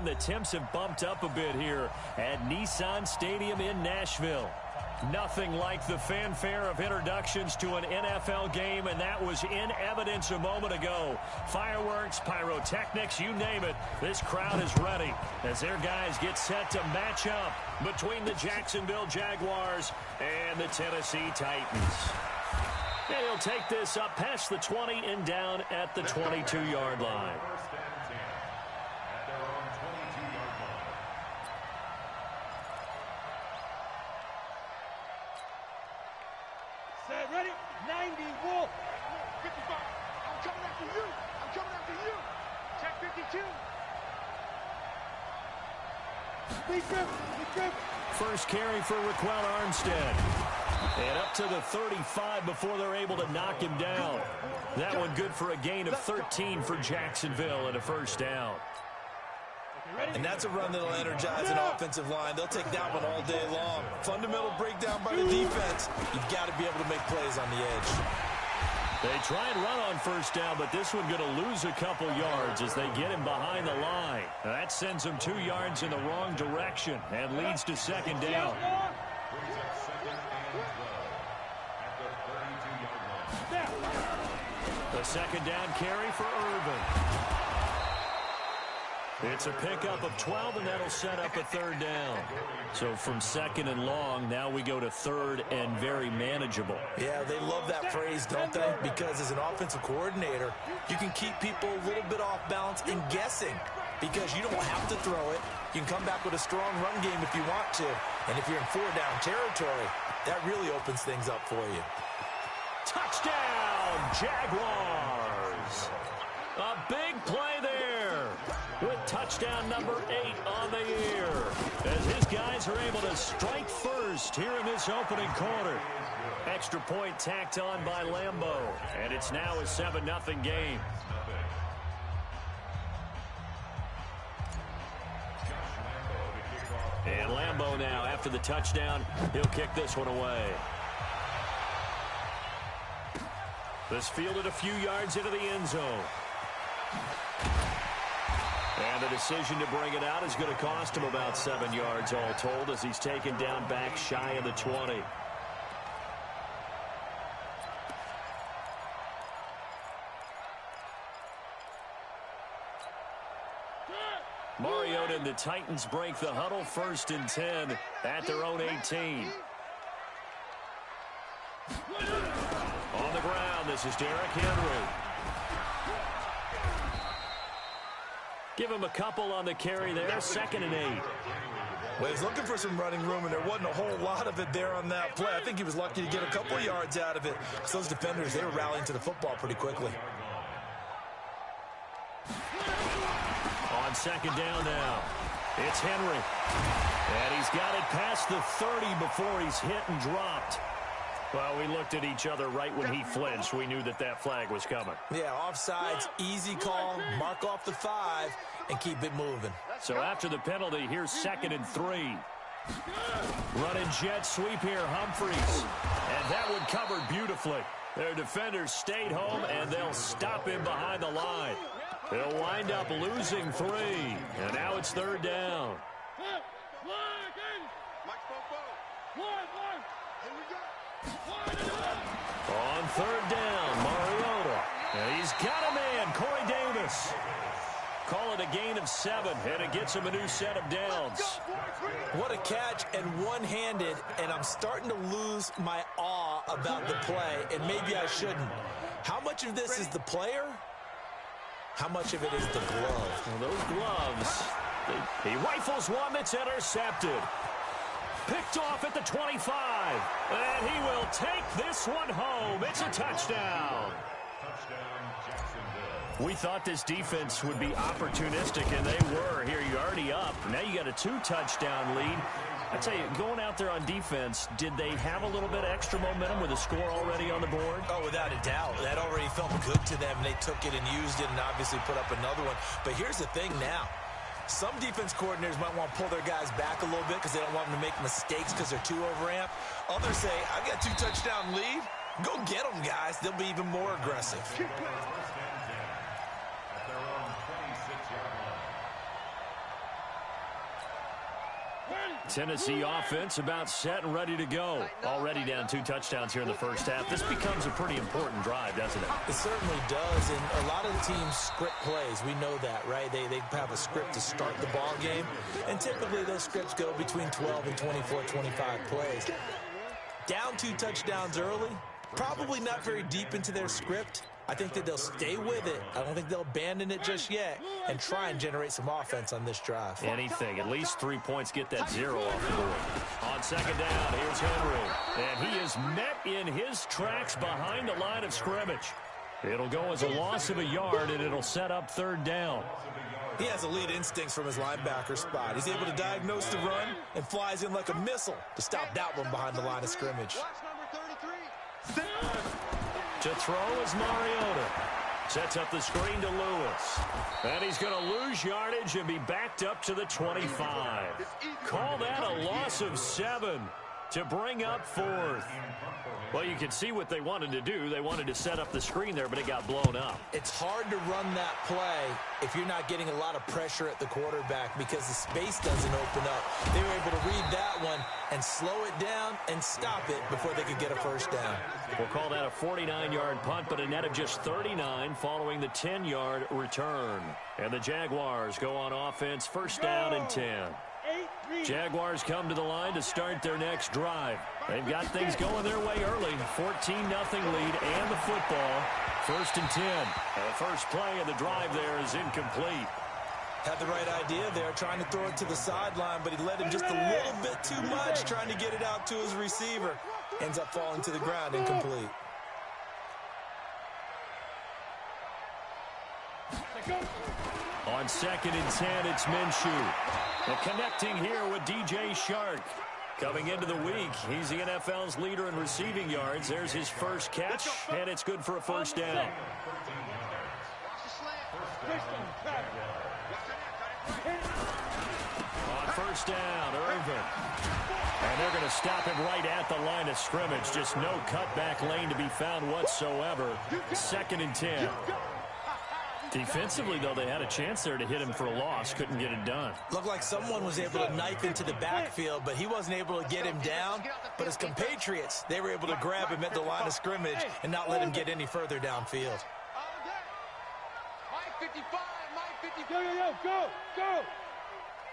one, the temps have bumped up a bit here at Nissan Stadium in Nashville. Nothing like the fanfare of introductions to an NFL game, and that was in evidence a moment ago. Fireworks, pyrotechnics, you name it. This crowd is ready as their guys get set to match up between the Jacksonville Jaguars and the Tennessee Titans. And he'll take this up past the 20 and down at the 22-yard line. Ready? 90, Wolf. 55. I'm coming after you. I'm coming after you. Check 52. Be good. First carry for Raquel Armstead. And up to the 35 before they're able to knock him down. That one good for a gain of 13 for Jacksonville and a first down. And that's a run that'll energize an offensive line. They'll take that one all day long. Fundamental breakdown by the defense. You've got to be able to make plays on the edge. They try and run on first down, but this one going to lose a couple yards as they get him behind the line. That sends him 2 yards in the wrong direction and leads to second down. The second down carry for Irvin. It's a pickup of 12, and that'll set up a third down. So from second and long, now we go to third and very manageable. Yeah, they love that phrase, don't they? Because as an offensive coordinator, you can keep people a little bit off balance and guessing because you don't have to throw it. You can come back with a strong run game if you want to. And if you're in four-down territory, that really opens things up for you. Touchdown, Jaguars! A big play there with touchdown number 8 on the year as his guys are able to strike first here in this opening quarter. Extra point tacked on by Lambo, and it's now a 7-0 game. And Lambo now, after the touchdown, he'll kick this one away. This fielded a few yards into the end zone. And the decision to bring it out is going to cost him about 7 yards all told as he's taken down back shy of the 20. Mariota and the Titans break the huddle, 1st and 10 at their own 18. On the ground, this is Derrick Henry. Give him a couple on the carry there, 2nd and 8. Well, he's looking for some running room, and there wasn't a whole lot of it there on that play. I think he was lucky to get a couple of yards out of it because those defenders, they were rallying to the football pretty quickly. On 2nd down now, it's Henry. And he's got it past the 30 before he's hit and dropped. Well, we looked at each other right when he flinched. We knew that that flag was coming. Yeah, offsides, easy call, mark off the 5, and keep it moving. So after the penalty, here's 2nd and 3. Running jet sweep here, Humphries. And that one covered beautifully. Their defenders stayed home, and they'll stop him behind the line. They'll wind up losing 3. And now it's 3rd down. On 3rd down, Mariota. And he's got a man, Corey Davis. Call it a gain of 7, and it gets him a new set of downs. What a catch, and one-handed, and I'm starting to lose my awe about the play, and maybe I shouldn't. How much of this is the player? How much of it is the glove? Well, those gloves, he rifles one that's intercepted. Picked off at the 25, and he will take this one home. It's a touchdown. We thought this defense would be opportunistic, and they were. Here, you're already up. Now you got a 2-touchdown lead. I tell you, going out there on defense, did they have a little bit of extra momentum with a score already on the board? Oh, without a doubt. That already felt good to them. They took it and used it and obviously put up another one. But here's the thing now. Some defense coordinators might want to pull their guys back a little bit because they don't want them to make mistakes because they're too overamped. Others say, I've got a 2-touchdown lead. Go get them, guys. They'll be even more aggressive. Tennessee offense about set and ready to go. Already down 2 touchdowns here in the first half. This becomes a pretty important drive, doesn't it? It certainly does, and a lot of the teams script plays. We know that, right? They have a script to start the ball game, and typically those scripts go between 12 and 24, 25 plays. Down 2 touchdowns early, probably not very deep into their script. I think that they'll stay with it. I don't think they'll abandon it just yet and try and generate some offense on this drive. Anything. At least 3 points, get that 0 off the board. On second down, here's Henry. And he is met in his tracks behind the line of scrimmage. It'll go as a loss of a yard, and it'll set up 3rd down. He has elite instincts from his linebacker spot. He's able to diagnose the run and flies in like a missile to stop that one behind the line of scrimmage. To throw is Mariota. Sets up the screen to Lewis. And he's going to lose yardage and be backed up to the 25. Call that a loss of 7 to bring up 4th. Well, you can see what they wanted to do. They wanted to set up the screen there, but it got blown up. It's hard to run that play if you're not getting a lot of pressure at the quarterback because the space doesn't open up. They were able to read that one and slow it down and stop it before they could get a first down. We'll call that a 49-yard punt, but a net of just 39 following the 10-yard return. And the Jaguars go on offense, 1st down and 10. Jaguars come to the line to start their next drive. They've got things going their way early. 14-0 lead and the football. 1st and 10. The first play of the drive there is incomplete. Had the right idea there, trying to throw it to the sideline, but he let him just a little bit too much, trying to get it out to his receiver. Ends up falling to the ground, incomplete. On 2nd and 10, it's Minshew. And connecting here with DJ Shark. Coming into the week, he's the NFL's leader in receiving yards. There's his first catch, and it's good for a 1st down. On 1st down, Irvin. And they're going to stop him right at the line of scrimmage. Just no cutback lane to be found whatsoever. 2nd and 10. Defensively, though, they had a chance there to hit him for a loss. Couldn't get it done. Looked like someone was able to knife into the backfield, but he wasn't able to get him down. But his compatriots, they were able to grab him at the line of scrimmage and not let him get any further downfield. Mike 55, Mike 55. Go.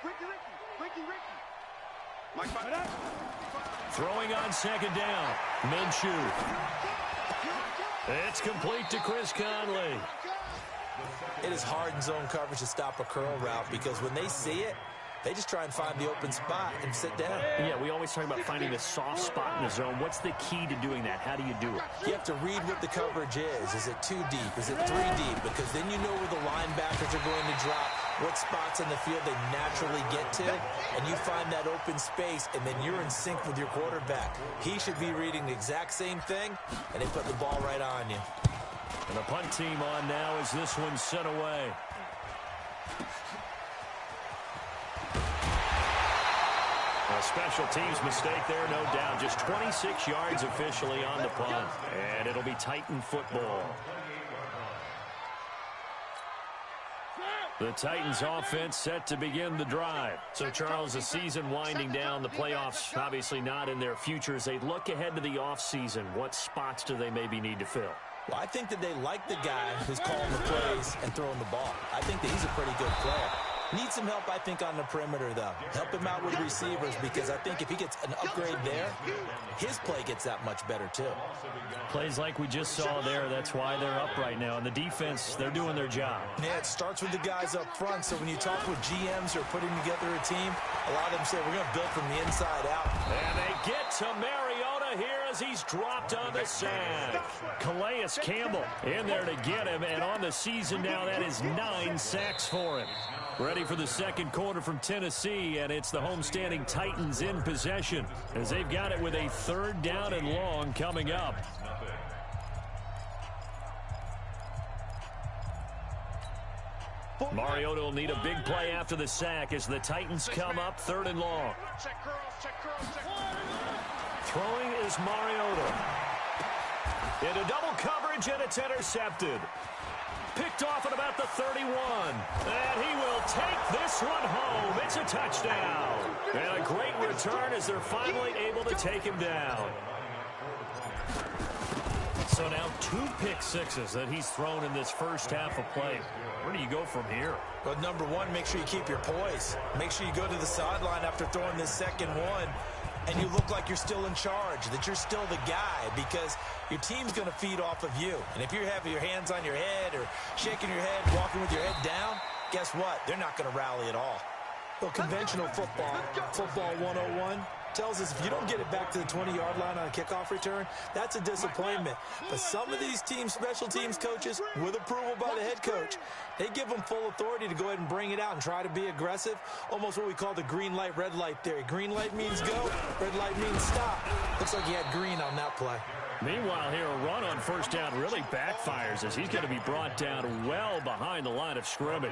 Ricky. Mike 55. Throwing on 2nd down. Minshew. It's complete to Chris Conley. It is hard in zone coverage to stop a curl route because when they see it, they just try and find the open spot and sit down. Yeah, we always talk about finding the soft spot in the zone. What's the key to doing that? How do you do it? You have to read what the coverage is. Is it 2 deep? Is it 3 deep? Because then you know where the linebackers are going to drop, what spots in the field they naturally get to, and you find that open space, and then you're in sync with your quarterback. He should be reading the exact same thing, and they put the ball right on you. And the punt team on now as this one's sent away. A special teams mistake there, no doubt. Just 26 yards officially on the punt. And it'll be Titan football. The Titans offense set to begin the drive. So, Charles, the season winding down, the playoffs obviously not in their future. As they look ahead to the offseason, what spots do they maybe need to fill? Well, I think that they like the guy who's calling the plays and throwing the ball. I think that he's a pretty good player. Needs some help, I think, on the perimeter, though. Help him out with receivers because I think if he gets an upgrade there, his play gets that much better, too. Plays like we just saw there, that's why they're up right now. And the defense, they're doing their job. Yeah, it starts with the guys up front. So when you talk with GMs who are putting together a team, a lot of them say, we're going to build from the inside out. And they get to Mariota here as he's dropped on the sack. Calais Campbell in there to get him. And on the season now, that is 9 sacks for him. Ready for the second quarter from Tennessee, and it's the homestanding Titans in possession as they've got it with a 3rd down and long coming up. Mariota will need a big play after the sack as the Titans come up 3rd and long. Throwing is Mariota. Into double coverage, and it's intercepted. Picked off at about the 31. And he will take this one home That's a touchdown. And a great return as they're finally able to take him down. So now 2 pick sixes that he's thrown in this first half of play. Where do you go from here? Well, number one, make sure you keep your poise. Make sure you go to the sideline after throwing this second one, and you look like you're still in charge, that you're still the guy, because your team's going to feed off of you. And if you're having your hands on your head or shaking your head, walking with your head down, guess what? They're not going to rally at all. Well, conventional football 101, tells us if you don't get it back to the 20-yard line on a kickoff return, that's a disappointment. But some of these teams, special teams coaches, with approval by the head coach, they give them full authority to go ahead and bring it out and try to be aggressive, almost what we call the green light, red light theory. Green light means go, red light means stop. Looks like he had green on that play. Meanwhile, here, a run on first down really backfires as he's going to be brought down well behind the line of scrimmage.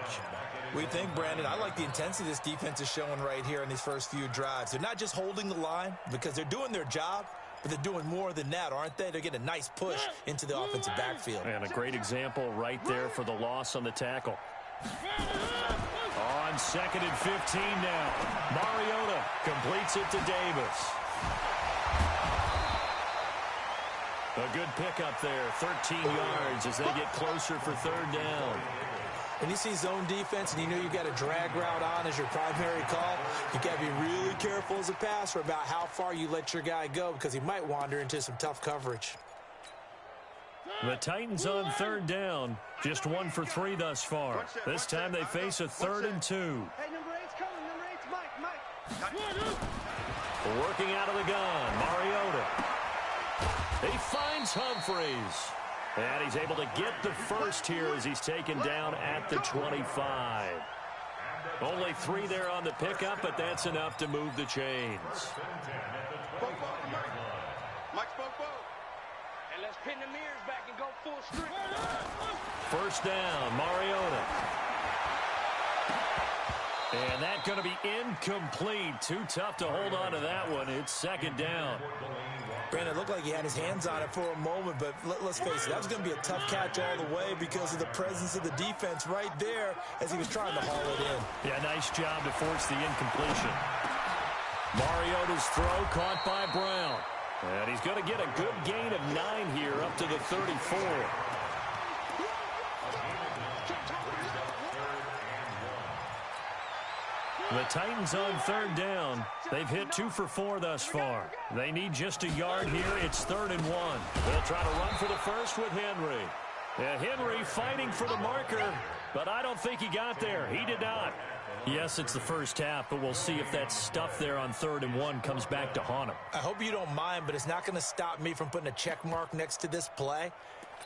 We think, Brandon, I like the intensity this defense is showing right here in these first few drives. They're not just holding the line because they're doing their job, but they're doing more than that, aren't they? They're getting a nice push into the offensive backfield. And a great example right there for the loss on the tackle. On 2nd and 15 now. Mariota completes it to Davis. A good pickup there, 13 yards as they get closer for 3rd down. When you see zone defense and you know you got a drag route on as your primary call, you got to be really careful as a passer about how far you let your guy go because he might wander into some tough coverage. The Titans on 3rd down, just 1 for 3 thus far. This time they face a 3rd and 2. Hey, number 8's coming. Number 8's Mike. Working out of the gun, Mariota. He finds Humphreys. And he's able to get the first here as he's taken down at the 25. Only 3 there on the pickup, but that's enough to move the chains. Mike spoke both. And let's pin the mirrors back and go full strength. First down, Mariota. And that's going to be incomplete. Too tough to hold on to that one. It's 2nd down. Brandon, it looked like he had his hands on it for a moment, but let's face it, that was going to be a tough catch all the way because of the presence of the defense right there as he was trying to haul it in. Yeah, nice job to force the incompletion. Mariota's throw caught by Brown. And he's going to get a good gain of 9 here up to the 34. The Titans on 3rd down. They've hit 2 for 4 thus far. They need just a yard here. It's 3rd and 1. They'll try to run for the first with Henry. Yeah, Henry fighting for the marker, but I don't think he got there. He did not. Yes, it's the first half, but we'll see if that stuff there on 3rd and 1 comes back to haunt him. I hope you don't mind, but it's not going to stop me from putting a check mark next to this play.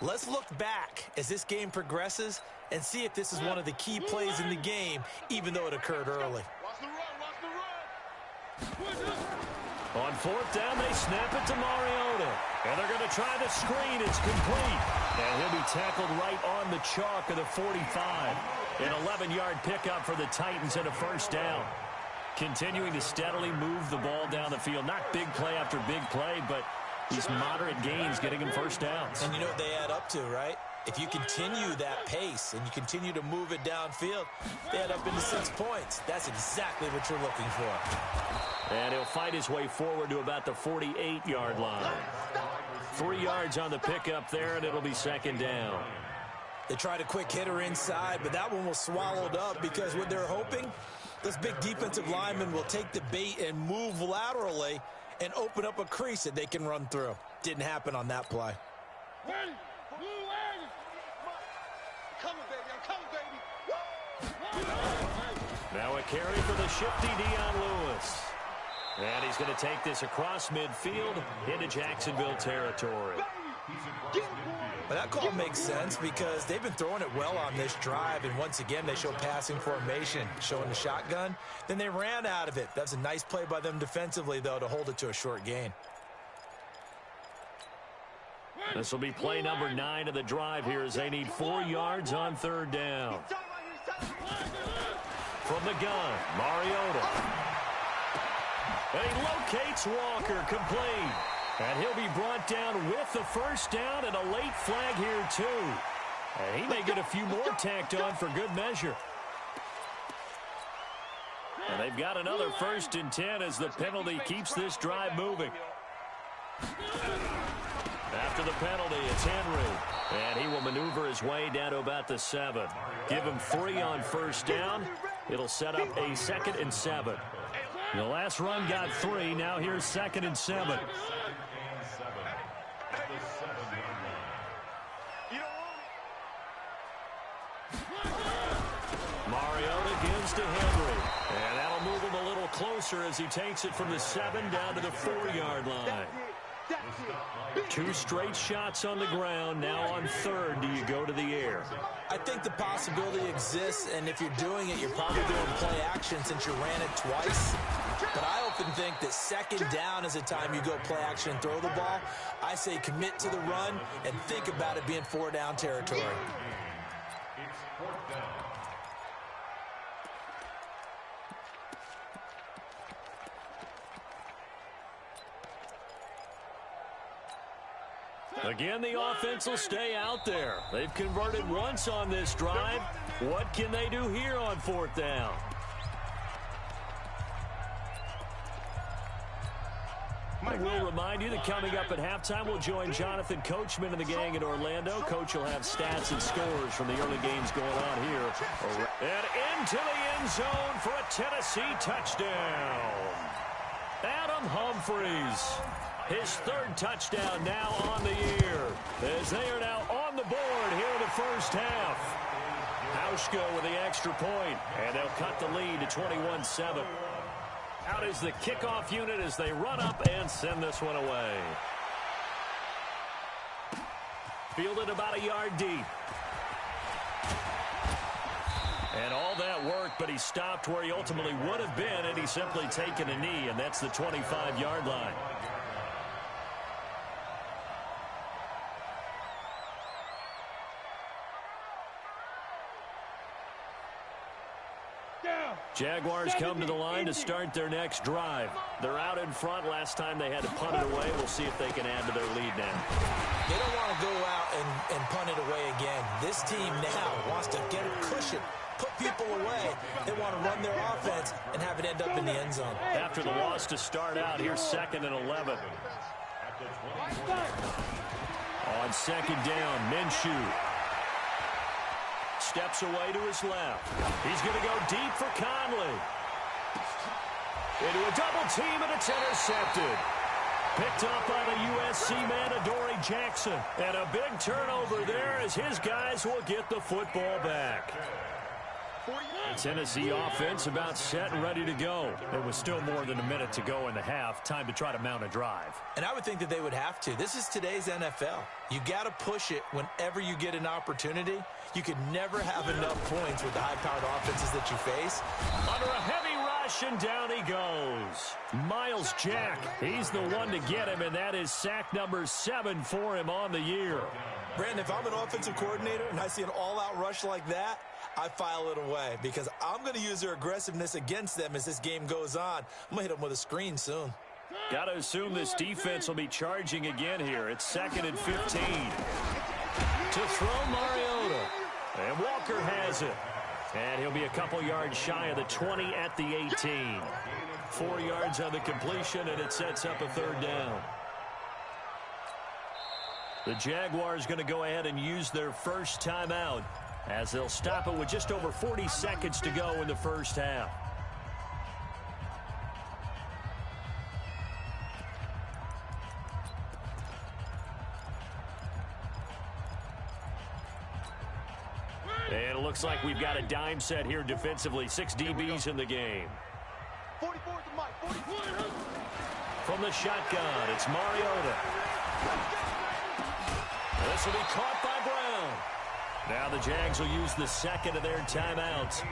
Let's look back as this game progresses and see if this is one of the key plays in the game, even though it occurred early. Watch the run, watch the run. On 4th down, they snap it to Mariota. And they're going to try the screen. It's complete. And he'll be tackled right on the chalk of the 45. An 11-yard pickup for the Titans and a first down. Continuing to steadily move the ball down the field. Not big play after big play, but these moderate gains getting him first downs. And you know what they add up to, right? If you continue that pace and you continue to move it downfield, they add up into 6 points. That's exactly what you're looking for. And he'll fight his way forward to about the 48-yard line. 3 yards on the pickup there, and it'll be 2nd down. They tried a quick hitter inside, but that one was swallowed up because what they're hoping, this big defensive lineman will take the bait and move laterally and open up a crease that they can run through. Didn't happen on that play. Ready? Blue ready. Coming, baby. I'm coming, baby. Now a carry for the shifty Dion Lewis. And he's going to take this across midfield into Jacksonville territory. Well, that call makes sense because they've been throwing it well on this drive, and once again they show passing formation, showing the shotgun. Then they ran out of it. That's a nice play by them defensively, though, to hold it to a short gain. This will be play number 9 of the drive here as they need 4 yards on 3rd down. From the gun, Mariota. And he locates Walker, complete. And he'll be brought down with the first down and a late flag here, too. And he may get a few more tacked on for good measure. And they've got another 1st and 10 as the penalty keeps this drive moving. After the penalty, it's Henry. And he will maneuver his way down to about the 7. Give him 3 on 1st down. It'll set up a 2nd and 7. The last run got 3. Now here's 2nd and 7. Mariota gives to Henry. And that'll move him a little closer as he takes it from the 7 down to the 4-yard line. 2 straight shots on the ground. Now on 3rd, do you go to the air? I think the possibility exists, and if you're doing it, you're probably doing play action since you ran it twice. But I often think that 2nd down is the time you go play action and throw the ball. I say commit to the run and think about it being 4-down territory. Again, the offense will stay out there. They've converted once on this drive. What can they do here on 4th down? I will remind you that coming up at halftime, we'll join Jonathan Coachman and the gang in Orlando. Coach will have stats and scores from the early games going on here. And into the end zone for a Tennessee touchdown. Adam Humphries. His 3rd touchdown now on the year, as they are now on the board here in the 1st half. Hauschka with the extra point, and they'll cut the lead to 21-7. Out is the kickoff unit as they run up and send this one away. Fielded about a yard deep. And all that work, but he stopped where he ultimately would have been, and he's simply taken a knee, and that's the 25-yard line. Jaguars come to the line to start their next drive. They're out in front. Last time they had to punt it away. We'll see if they can add to their lead now. They don't want to go out and punt it away again. This team now wants to get a cushion, put people away. They want to run their offense and have it end up in the end zone. After the loss to start out, here's 2nd and 11. On 2nd down, Minshew. Steps away to his left. He's going to go deep for Conley. Into a double team, and it's intercepted. Picked up by the USC man, Adoree Jackson. And a big turnover there as his guys will get the football back. The Tennessee offense about set and ready to go. There was still more than a minute to go in the half. Time to try to mount a drive. And I would think that they would have to. This is today's NFL. You got to push it whenever you get an opportunity. You could never have enough points with the high-powered offenses that you face. Under a heavy rush, and down he goes. Miles Jack, he's the one to get him, and that is sack number 7 for him on the year. Brandon, if I'm an offensive coordinator and I see an all-out rush like that, I file it away because I'm going to use their aggressiveness against them as this game goes on. I'm going to hit them with a screen soon. Got to assume this defense will be charging again here. It's 2nd and 15. To throw Mariota. And Walker has it. And he'll be a couple yards shy of the 20 at the 18. 4 yards on the completion, and it sets up a 3rd down. The Jaguars going to go ahead and use their first timeout as they'll stop it with just over 40 seconds to go in the 1st half. And it looks like we've got a dime set here defensively. 6 DBs in the game. 44 at the mic. 44. From the shotgun, it's Mariota. This will be caught by Brown. Now the Jags will use the 2nd of their timeouts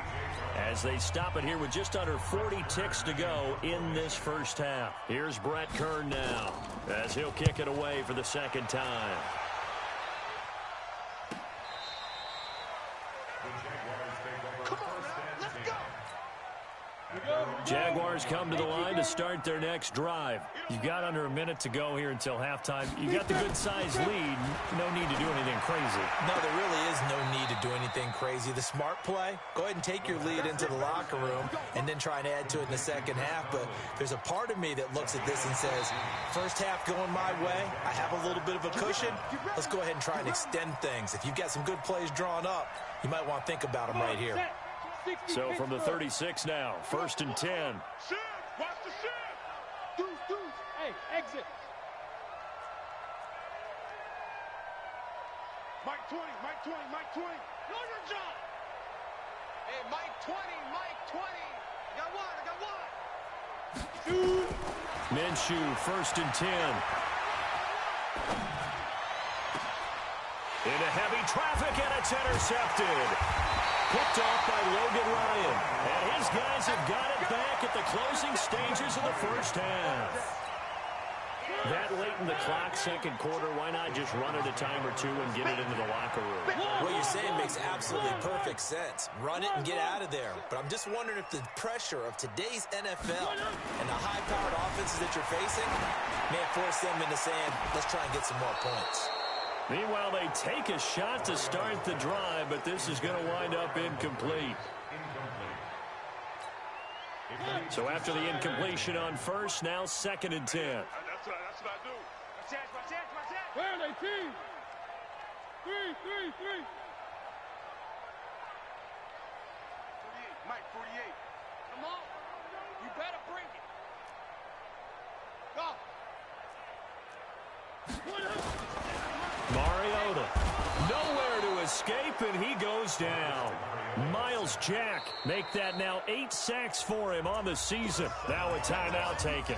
as they stop it here with just under 40 ticks to go in this 1st half. Here's Brett Kern now as he'll kick it away for the 2nd time. Come on, man. Let's go. Jaguars come to the line to start their next drive. You've got under a minute to go here until halftime. You've got the good-sized lead. No need to do anything crazy. No, there really is no need to do anything crazy. The smart play, go ahead and take your lead into the locker room and then try and add to it in the second half. But there's a part of me that looks at this and says, first half going my way, I have a little bit of a cushion. Let's go ahead and try and extend things. If you've got some good plays drawn up, you might want to think about them right here. So from the 36 now, 1st and 10. Shift! Watch the shift! Deuce! Hey, exit! Mike 20! Know your job! Hey, Mike 20! I got one! Minshew, 1st and 10. Into heavy traffic, and it's intercepted. Picked off by Logan Ryan. And his guys have got it back at the closing stages of the first half. That late in the clock, second quarter, why not just run it a time or two and get it into the locker room? What you're saying makes absolutely perfect sense. Run it and get out of there. But I'm just wondering if the pressure of today's NFL and the high-powered offenses that you're facing may force them into saying, let's try and get some more points. Meanwhile, they take a shot to start the drive, but this is going to wind up incomplete. So after the incompletion on first, now 2nd and 10. That's what I do. Watch that. Where are they, team? 3. 48. Mike, 48. Come on. You better bring it. Go. Mariota, nowhere to escape, and he goes down. Miles Jack make that now 8 sacks for him on the season. Now a timeout taken.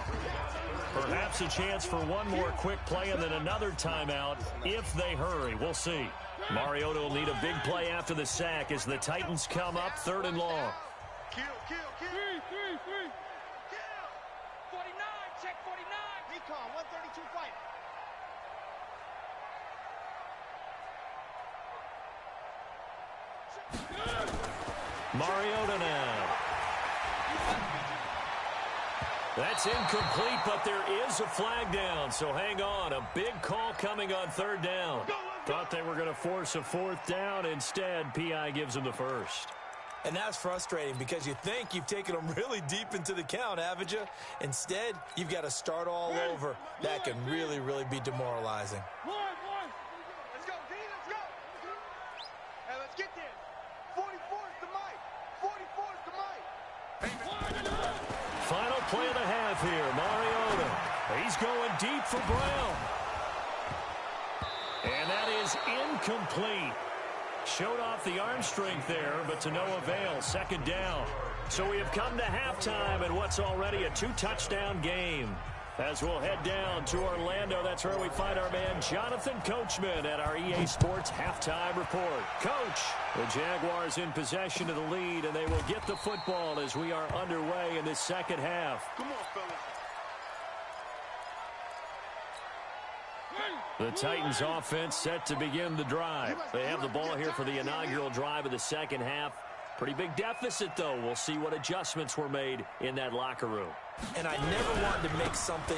Perhaps a chance for one more quick play and then another timeout if they hurry. We'll see. Mariota will need a big play after the sack as the Titans come up 3rd and long. Kill. 3. Kill. 49. Check 49. Recon, 132 fight. Mariota now. That's incomplete, but there is a flag down, so hang on. A big call coming on 3rd down. Thought they were going to force a 4th down. Instead, P.I. gives them the first. And that's frustrating because you think you've taken them really deep into the count, haven't you? Instead, you've got to start all over. That can really, really be demoralizing. Let's go, D, let's go. Hey, let's get there. 44 is the Mike. 44 is the Mike. Final play of the half here, Mariota. He's going deep for Brown. And that is incomplete. Showed off the arm strength there, but to no avail. 2nd down. So we have come to halftime in what's already a 2-touchdown game. As we'll head down to Orlando, that's where we find our man Jonathan Coachman at our EA Sports Halftime Report. Coach, the Jaguars in possession of the lead, and they will get the football as we are underway in this second half. Come on, fellas. The Titans offense set to begin the drive. They have the ball here for the inaugural drive of the second half. Pretty big deficit, though. We'll see what adjustments were made in that locker room. And I never wanted to make something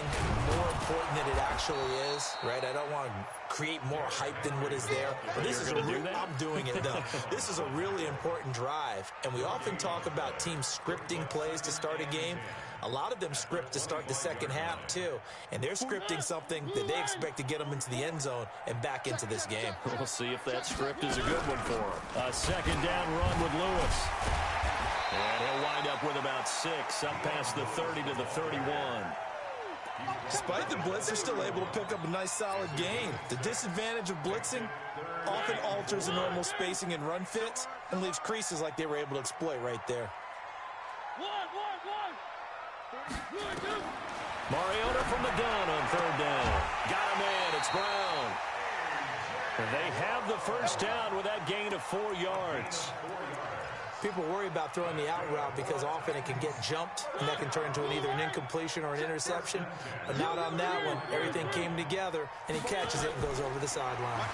more important than it actually is, right? I don't want to create more hype than what is there. But this is I'm doing it, though. This is a really important drive. And we often talk about teams scripting plays to start a game. A lot of them script to start the second half, too. And they're scripting something that they expect to get them into the end zone and back into this game. We'll see if that script is a good one for them. A 2nd down run with Lewis. And he'll wind up with about 6, up past the 30 to the 31. Despite the blitz, they're still able to pick up a nice, solid gain. The disadvantage of blitzing often alters the normal spacing and run fits and leaves creases like they were able to exploit right there. Mariota from the gun on 3rd down. Got a man. It's Brown. And they have the first down with that gain of 4 yards. People worry about throwing the out route because often it can get jumped, and that can turn into either an incompletion or an interception. But not on that one. Everything came together, and he catches it and goes over the sideline.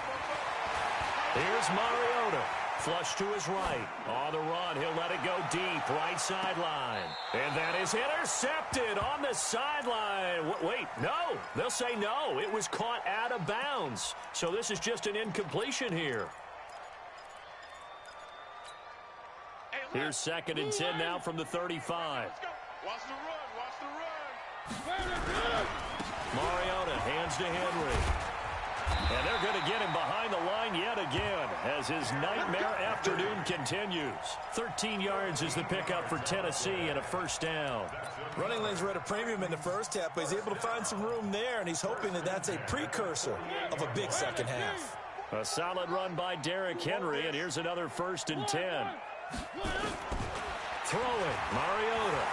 Here's Mariota. Flush to his right. On the run, he'll let it go deep, right sideline. And that is intercepted on the sideline. Wait, no. They'll say no. It was caught out of bounds. So this is just an incompletion here. Here's 2nd and 10 now from the 35. Watch the run. Mariota hands to Henry. And they're going to get him behind the line yet again as his nightmare afternoon continues. 13 yards is the pickup for Tennessee and a first down. Running lanes were at a premium in the first half, but he's able to find some room there, and he's hoping that that's a precursor of a big second half. A solid run by Derrick Henry, and here's another 1st and 10. Throwing, Mariota.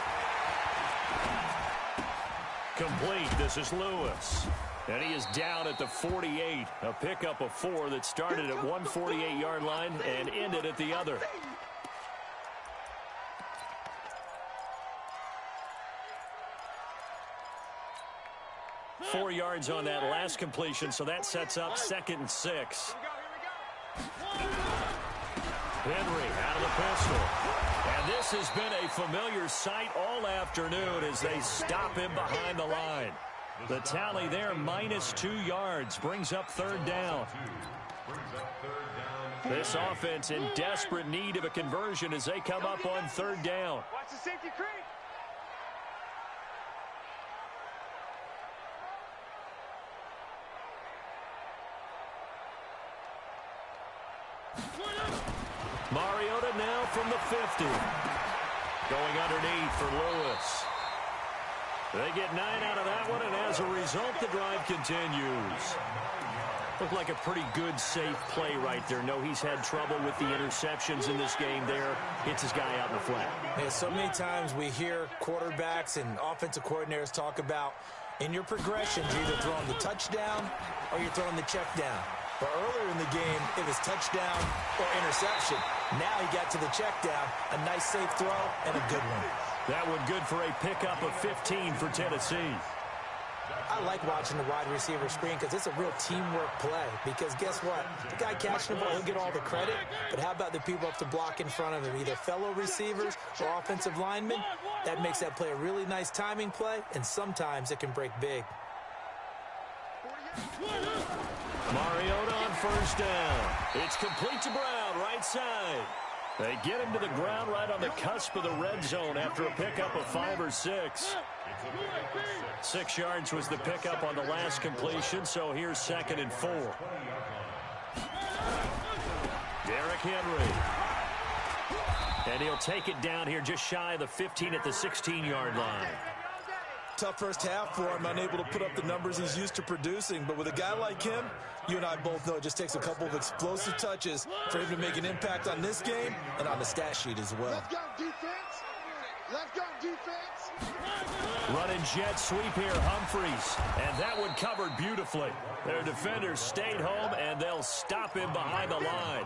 Complete, this is Lewis. And he is down at the 48. A pickup of 4 that started at one 48-yard line and ended at the other. Four yards on that last completion, so that sets up 2nd and 6. Henry out of the pistol. And this has been a familiar sight all afternoon as they stop him behind the line. The tally there, -2 yards, brings up 3rd down. This offense in desperate need of a conversion as they come up on 3rd down. Watch the safety creep. Mariota now from the 50. Going underneath for Lewis. They get 9 out of that one, and as a result, the drive continues. Looked like a pretty good, safe play right there. No, he's had trouble with the interceptions in this game there. Hits his guy out in the flat. Yeah, so many times we hear quarterbacks and offensive coordinators talk about in your progressions, you're either throwing the touchdown or you're throwing the check down. But earlier in the game, it was touchdown or interception. Now he got to the check down, a nice safe throw, and a good one. That one good for a pickup of 15 for Tennessee. I like watching the wide receiver screen because it's a real teamwork play. Because guess what? The guy catching the ball, he'll get all the credit. But how about the people up to block in front of him? Either fellow receivers or offensive linemen. That makes that play a really nice timing play, and sometimes it can break big. Mariota on 1st down. It's complete to Brown, right side. They get him to the ground right on the cusp of the red zone after a pickup of 5 or 6. 6 yards was the pickup on the last completion, so here's 2nd and 4. Derrick Henry. And he'll take it down here just shy of the 15 at the 16-yard line. Tough first half for him, unable to put up the numbers he's used to producing. But with a guy like him, you and I both know it just takes a couple of explosive touches for him to make an impact on this game and on the stat sheet as well. Let's go, defense. Let's go, defense. Running jet sweep here, Humphreys. And that one covered beautifully. Their defenders stayed home, and they'll stop him behind the line.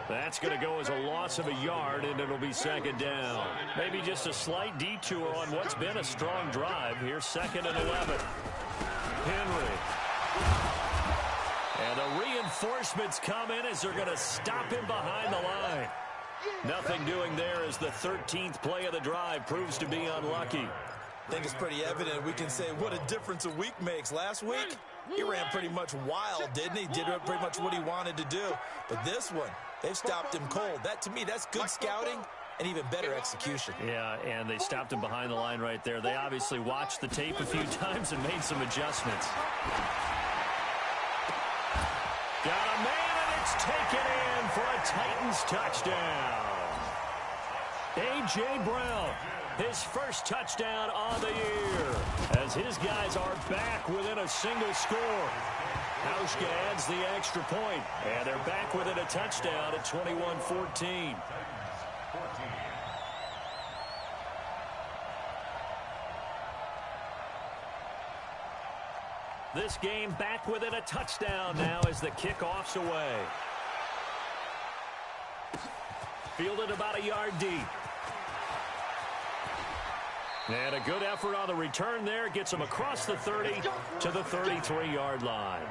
That's going to go as a loss of a yard, and it'll be 2nd down. Maybe just a slight detour on what's been a strong drive. Here's 2nd and 11. Henry. And the reinforcements come in as they're going to stop him behind the line. Nothing doing there as the 13th play of the drive proves to be unlucky. I think it's pretty evident. We can say what a difference a week makes. Last week, he ran pretty much wild, didn't he? Did pretty much what he wanted to do. But this one, they've stopped him cold. That, to me, that's good scouting and even better execution. Yeah, and they stopped him behind the line right there. They obviously watched the tape a few times and made some adjustments. Got a man, and it's taken in for a Titans touchdown. A.J. Brown, his first touchdown on the year, as his guys are back within a single score. Hauschka adds the extra point, and they're back within a touchdown at 21-14. This game back within a touchdown now as the kickoff's away. Fielded about a yard deep. And a good effort on the return there. Gets him across the 30 to the 33-yard line.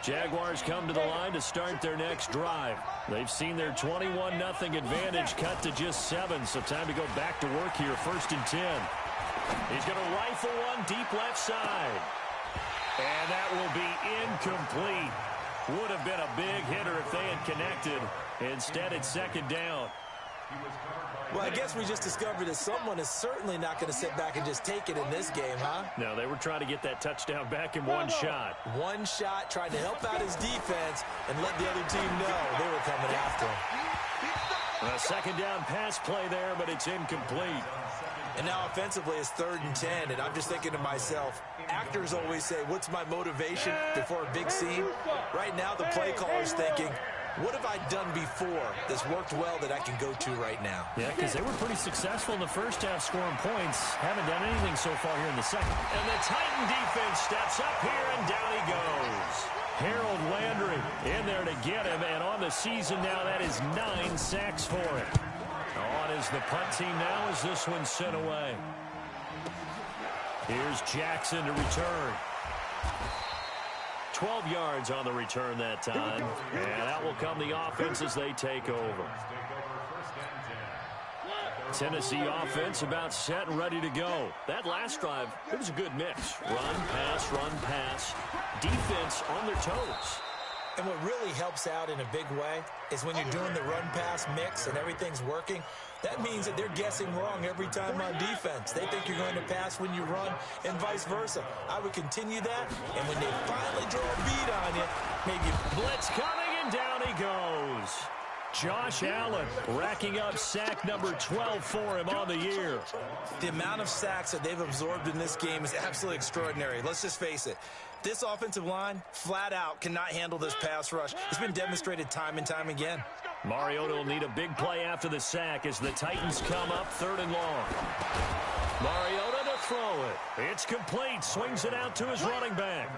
Jaguars come to the line to start their next drive. They've seen their 21-0 advantage cut to just 7, so time to go back to work here. 1st and 10. He's going to rifle one deep left side. And that will be incomplete. Would have been a big hitter if they had connected. Instead, it's 2nd down. Well, I guess we just discovered that someone is certainly not going to sit back and just take it in this game, huh? No, they were trying to get that touchdown back in one shot. One shot, trying to help out his defense and let the other team know they were coming after him. A 2nd down pass play there, but it's incomplete. And now offensively it's 3rd and 10, and I'm just thinking to myself, actors always say, what's my motivation before a big scene? Right now the play caller's thinking, what have I done before that's worked well that I can go to right now? Yeah, because they were pretty successful in the first half scoring points. Haven't done anything so far here in the second. And the Titan defense steps up here, and down he goes. Harold Landry in there to get him, and on the season now, that is 9 sacks for him. On is the punt team now as this one's sent away. Here's Jackson to return. 12 yards on the return that time. And that will come the offense as they take over. Tennessee offense about set and ready to go. That last drive, it was a good mix. Run, pass, defense on their toes. And what really helps out in a big way is when you're doing the run-pass mix and everything's working, that means that they're guessing wrong every time on defense. They think you're going to pass when you run and vice versa. I would continue that, and when they finally draw a beat on you, maybe blitz coming, and down he goes. Josh Allen racking up sack number 12 for him on the year. The amount of sacks that they've absorbed in this game is absolutely extraordinary. Let's just face it. This offensive line, flat out, cannot handle this pass rush. It's been demonstrated time and time again. Mariota will need a big play after the sack as the Titans come up 3rd and long. Mariota to throw it. It's complete. Swings it out to his running back.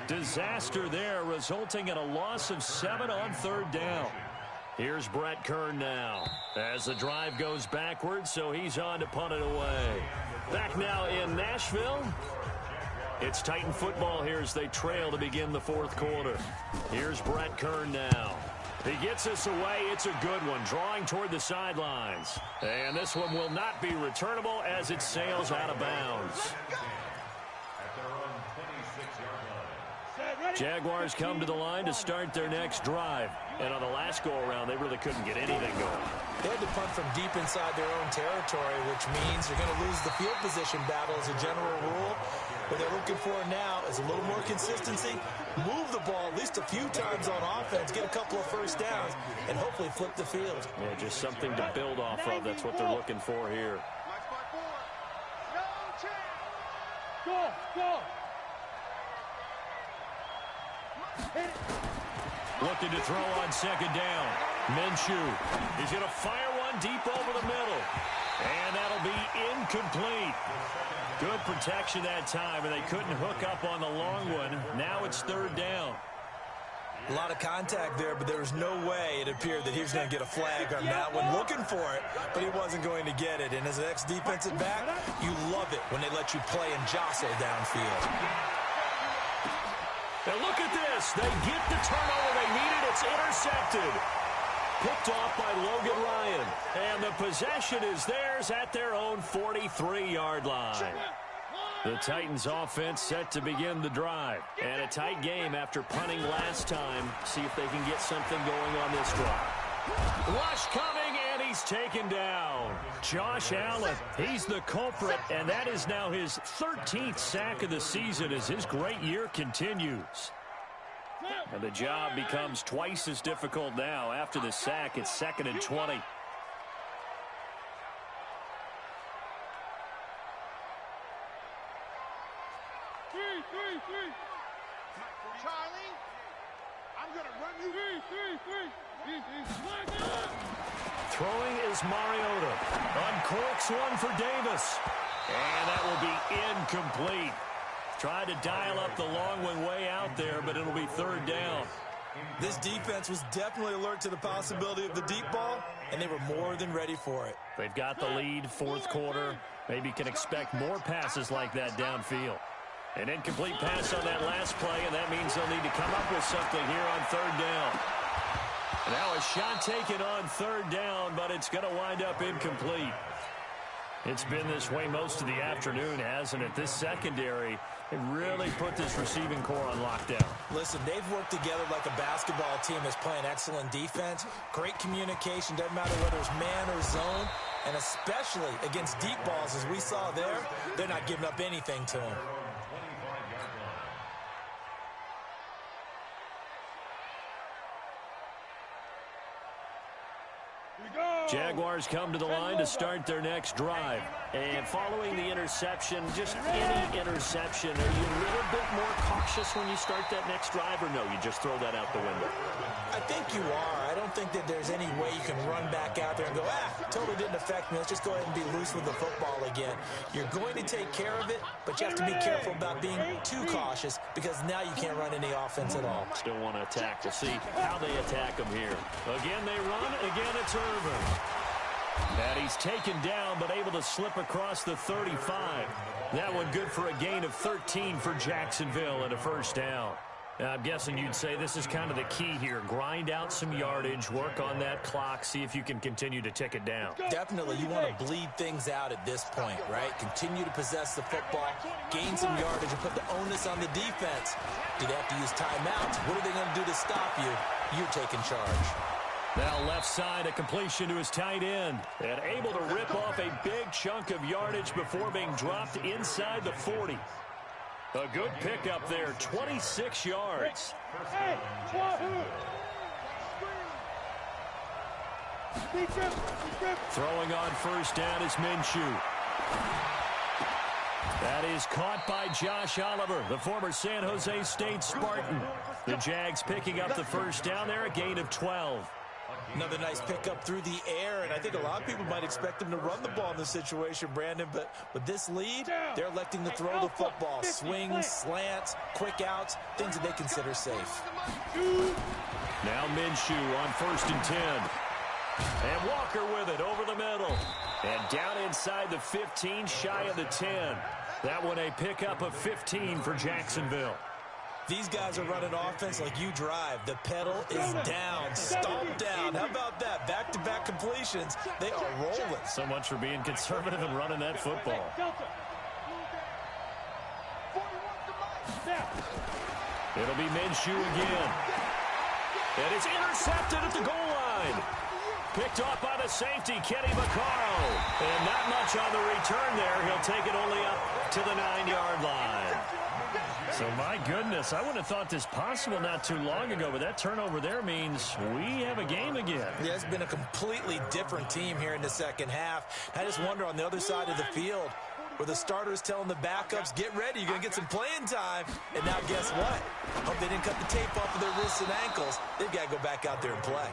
Disaster there, resulting in a loss of 7 on 3rd down. Here's Brett Kern now as the drive goes backwards, so he's on to punt it away. Back now in Nashville. It's Titan football here as they trail to begin the 4th quarter. Here's Brett Kern now. He gets us away. It's a good one, drawing toward the sidelines. And this one will not be returnable as it sails out of bounds. Jaguars come to the line to start their next drive. And on the last go-around, they really couldn't get anything going. They had to punt from deep inside their own territory, which means they're going to lose the field position battle as a general rule. What they're looking for now is a little more consistency, move the ball at least a few times on offense, get a couple of first downs, and hopefully flip the field. Yeah, just something to build off of. That's what they're looking for here. Go! Looking to throw on 2nd down. Minshew. He's going to fire one deep over the middle. And that'll be incomplete. Good protection that time, and they couldn't hook up on the long one. Now it's 3rd down. A lot of contact there, but there was no way it appeared that he was going to get a flag on that one. Looking for it, but he wasn't going to get it. And as an ex-defensive back, you love it when they let you play and jostle downfield. Now look at this. They get the turnover they needed. It's intercepted. Picked off by Logan Ryan. And the possession is theirs at their own 43-yard line. The Titans offense set to begin the drive. And a tight game after punting last time. See if they can get something going on this drive. Rush coming, and he's taken down. Josh Allen, he's the culprit, and that is now his 13th sack of the season as his great year continues. And the job becomes twice as difficult now. After the sack, it's 2nd and 20. Charlie, I'm going to run you. Throwing is Mariota. Uncorks one for Davis. And that will be incomplete. Tried to dial up the long one way out there, but it'll be 3rd down. This defense was definitely alert to the possibility of the deep ball, and they were more than ready for it. They've got the lead, 4th quarter. Maybe can expect more passes like that downfield. An incomplete pass on that last play, and that means they'll need to come up with something here on third down. Now a shot taken on third down, but it's going to wind up incomplete. It's been this way most of the afternoon, hasn't it? This secondary, it really put this receiving core on lockdown. Listen, they've worked together like a basketball team that's playing excellent defense. Great communication, doesn't matter whether it's man or zone. And especially against deep balls, as we saw there, they're not giving up anything to them. Jaguars come to the line to start their next drive. And following the interception, just any interception, are you a little bit more cautious when you start that next drive, or no, you just throw that out the window? I think you are. I don't think that there's any way you can run back out there and go, totally didn't affect me. Let's just go ahead and be loose with the football again. You're going to take care of it, but you have to be careful about being too cautious because now you can't run any offense at all. Still want to attack. We'll see how they attack them here. Again, they run. Again, it's Irvin. And he's taken down, but able to slip across the 35. That one good for a gain of 13 for Jacksonville and a first down. Now, I'm guessing you'd say this is kind of the key here. Grind out some yardage, work on that clock, see if you can continue to tick it down. Definitely, you want to bleed things out at this point, right? Continue to possess the football, gain some yardage, and put the onus on the defense. Do they have to use timeouts? What are they going to do to stop you? You're taking charge. Now left side, a completion to his tight end. And able to rip off a big chunk of yardage before being dropped inside the 40. A good pickup there, 26 yards. Throwing on first down is Minshew. That is caught by Josh Oliver, the former San Jose State Spartan. The Jags picking up the first down there, a gain of 12. Another nice pickup through the air, and I think a lot of people might expect them to run the ball in this situation, Brandon, but with this lead, they're electing to throw the football. Swings, slants, quick outs, things that they consider safe. Now Minshew on 1st and 10. And Walker with it over the middle. And down inside the 15, shy of the 10. That one a pickup of 15 for Jacksonville. These guys are running offense like you drive. The pedal is down, stomped down. How about that? Back-to-back completions. They are rolling. So much for being conservative and running that football. It'll be Minshew again. And it's intercepted at the goal line. Picked off by the safety, Kenny Vaccaro. And not much on the return there. He'll take it only up to the 9-yard line. So, my goodness, I would have thought this possible not too long ago, but that turnover there means we have a game again. Yeah, it's been a completely different team here in the second half. I just wonder on the other side of the field, where the starters telling the backups, get ready, you're going to get some playing time. And now guess what? Hope they didn't cut the tape off of their wrists and ankles. They've got to go back out there and play.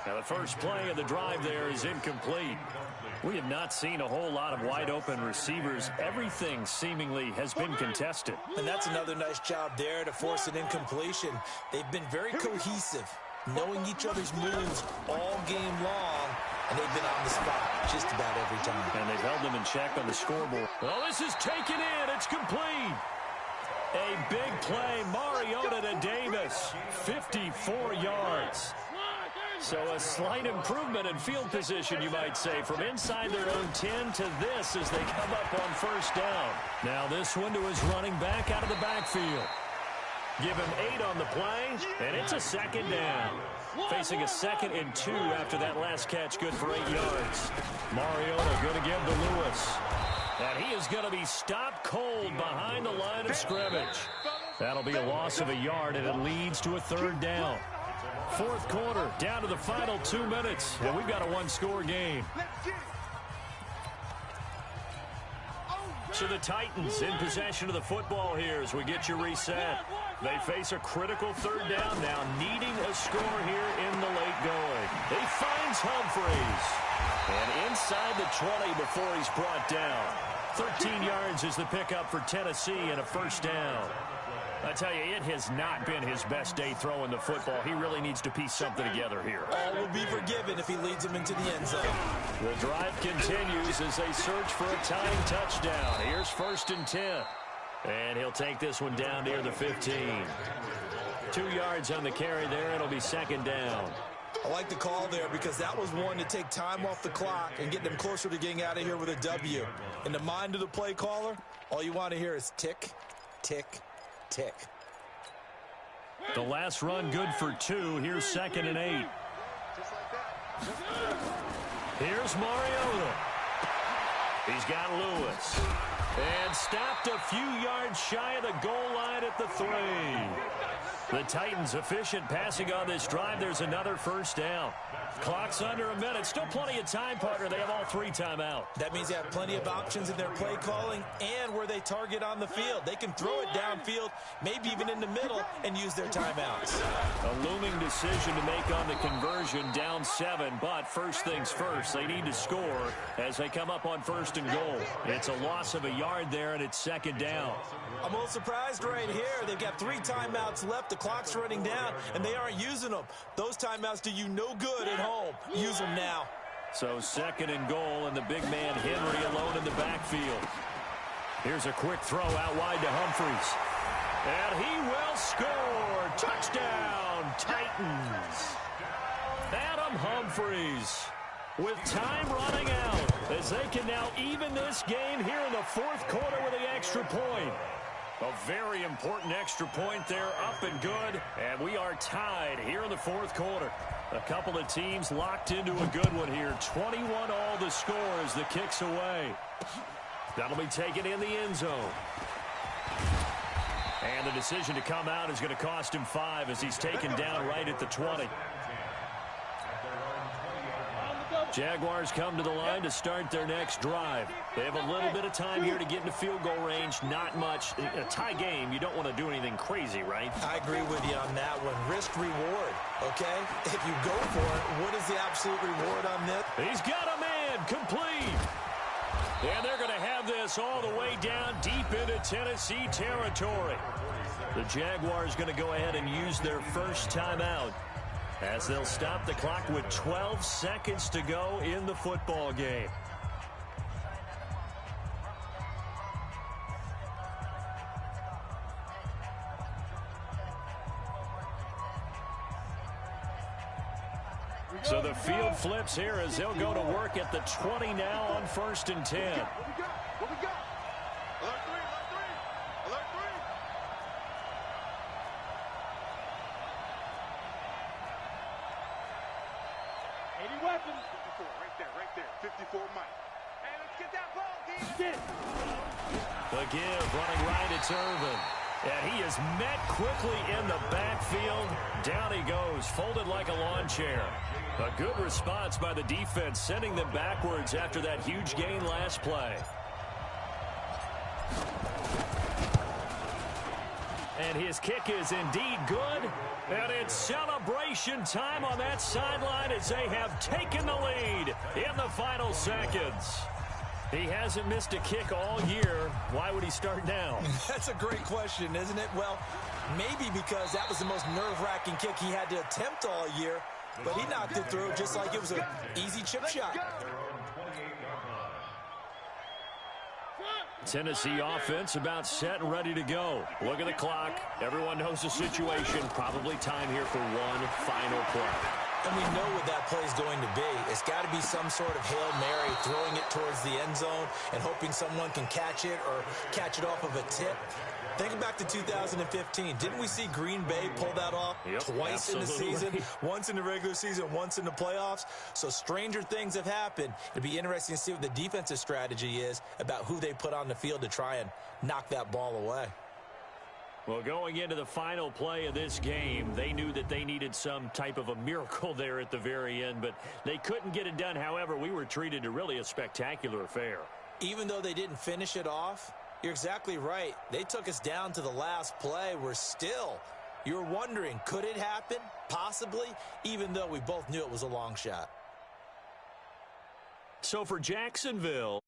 Now, the first play of the drive there is incomplete. We have not seen a whole lot of wide-open receivers. Everything seemingly has been contested. And that's another nice job there to force an incompletion. They've been very cohesive, knowing each other's moves all game long, and they've been on the spot just about every time. And they've held them in check on the scoreboard. Well, this is taken in. It's complete. A big play, Mariota to Davis, 54 yards. So a slight improvement in field position, you might say, from inside their own 10 to this as they come up on first down. Now this one to his running back out of the backfield. Give him 8 on the play, and it's a second down. Facing a 2nd and 2 after that last catch, good for 8 yards. Mariota going to give to Lewis. And he is going to be stopped cold behind the line of scrimmage. That'll be a loss of a yard, and it leads to a 3rd down. 4th quarter, down to the final 2 minutes, and we've got a 1-score game. So the Titans in possession of the football here as we get you reset. They face a critical 3rd down now, needing a score here in the late going. He finds Humphreys. And inside the 20 before he's brought down. 13 yards is the pickup for Tennessee and a first down. I tell you, it has not been his best day throwing the football. He really needs to piece something together here. All will be forgiven if he leads them into the end zone. The drive continues as they search for a tying touchdown. Here's 1st and 10. And he'll take this one down near the 15. 2 yards on the carry there. It'll be second down. I like the call there because that was one to take time off the clock and get them closer to getting out of here with a W. In the mind of the play caller, all you want to hear is tick, tick, tick. The last run good for 2. Here's 2nd and 8. Here's Mariota. He's got Lewis. And stopped a few yards shy of the goal line at the 3. The Titans efficient passing on this drive. There's another first down. Clock's under a minute. Still plenty of time, partner. They have all 3 timeouts. That means they have plenty of options in their play calling and where they target on the field. They can throw it downfield, maybe even in the middle, and use their timeouts. A looming decision to make on the conversion, down 7. But first things first, they need to score as they come up on 1st and goal. It's a loss of a yard there, and it's 2nd down. I'm a little surprised right here. They've got 3 timeouts left. The clock's running down, and they aren't using them. Those timeouts do you no good at home. Use them now. So 2nd and goal, and the big man Henry alone in the backfield. Here's a quick throw out wide to Humphries. And he will score. Touchdown, Titans. Adam Humphries with time running out as they can now even this game here in the 4th quarter with the extra point. A very important extra point there, up and good, and we are tied here in the 4th quarter. A couple of teams locked into a good one here. 21 all the score as the kick's away. That'll be taken in the end zone. And the decision to come out is going to cost him 5 as he's taken down right at the 20. Jaguars come to the line to start their next drive. They have a little bit of time here to get into field goal range. Not much. A tie game, you don't want to do anything crazy, right? I agree with you on that one. Risk-reward, okay? If you go for it, what is the absolute reward on this? He's got a man complete. And they're going to have this all the way down deep into Tennessee territory. The Jaguars going to go ahead and use their first timeout, as they'll stop the clock with 12 seconds to go in the football game. So the field flips here as they'll go to work at the 20 now on 1st and 10. What we got? Alert 3, alert 3, alert 3. 80 weapons. 54, right there. 54 Mike. Hey, let's get that ball, D. Get it. The give running right, it's Irvin. And he is met quickly in the backfield. Down he goes, folded like a lawn chair. A good response by the defense, sending them backwards after that huge gain last play. And his kick is indeed good. And it's celebration time on that sideline as they have taken the lead in the final seconds. He hasn't missed a kick all year. Why would he start now? That's a great question, isn't it? Well, maybe because that was the most nerve-wracking kick he had to attempt all year, but he knocked it through just like it was an easy chip shot. Tennessee offense about set and ready to go. Look at the clock. Everyone knows the situation. Probably time here for one final play. And we know what that play is going to be. It's got to be some sort of Hail Mary, throwing it towards the end zone and hoping someone can catch it or catch it off of a tip. Think back to 2015. Didn't we see Green Bay pull that off twice in the season? Once in the regular season, once in the playoffs. So stranger things have happened. It'll be interesting to see what the defensive strategy is about who they put on the field to try and knock that ball away. Well, going into the final play of this game, they knew that they needed some type of a miracle there at the very end, but they couldn't get it done. However, we were treated to really a spectacular affair. Even though they didn't finish it off, you're exactly right. They took us down to the last play. You're wondering, could it happen? Possibly, even though we both knew it was a long shot. So for Jacksonville,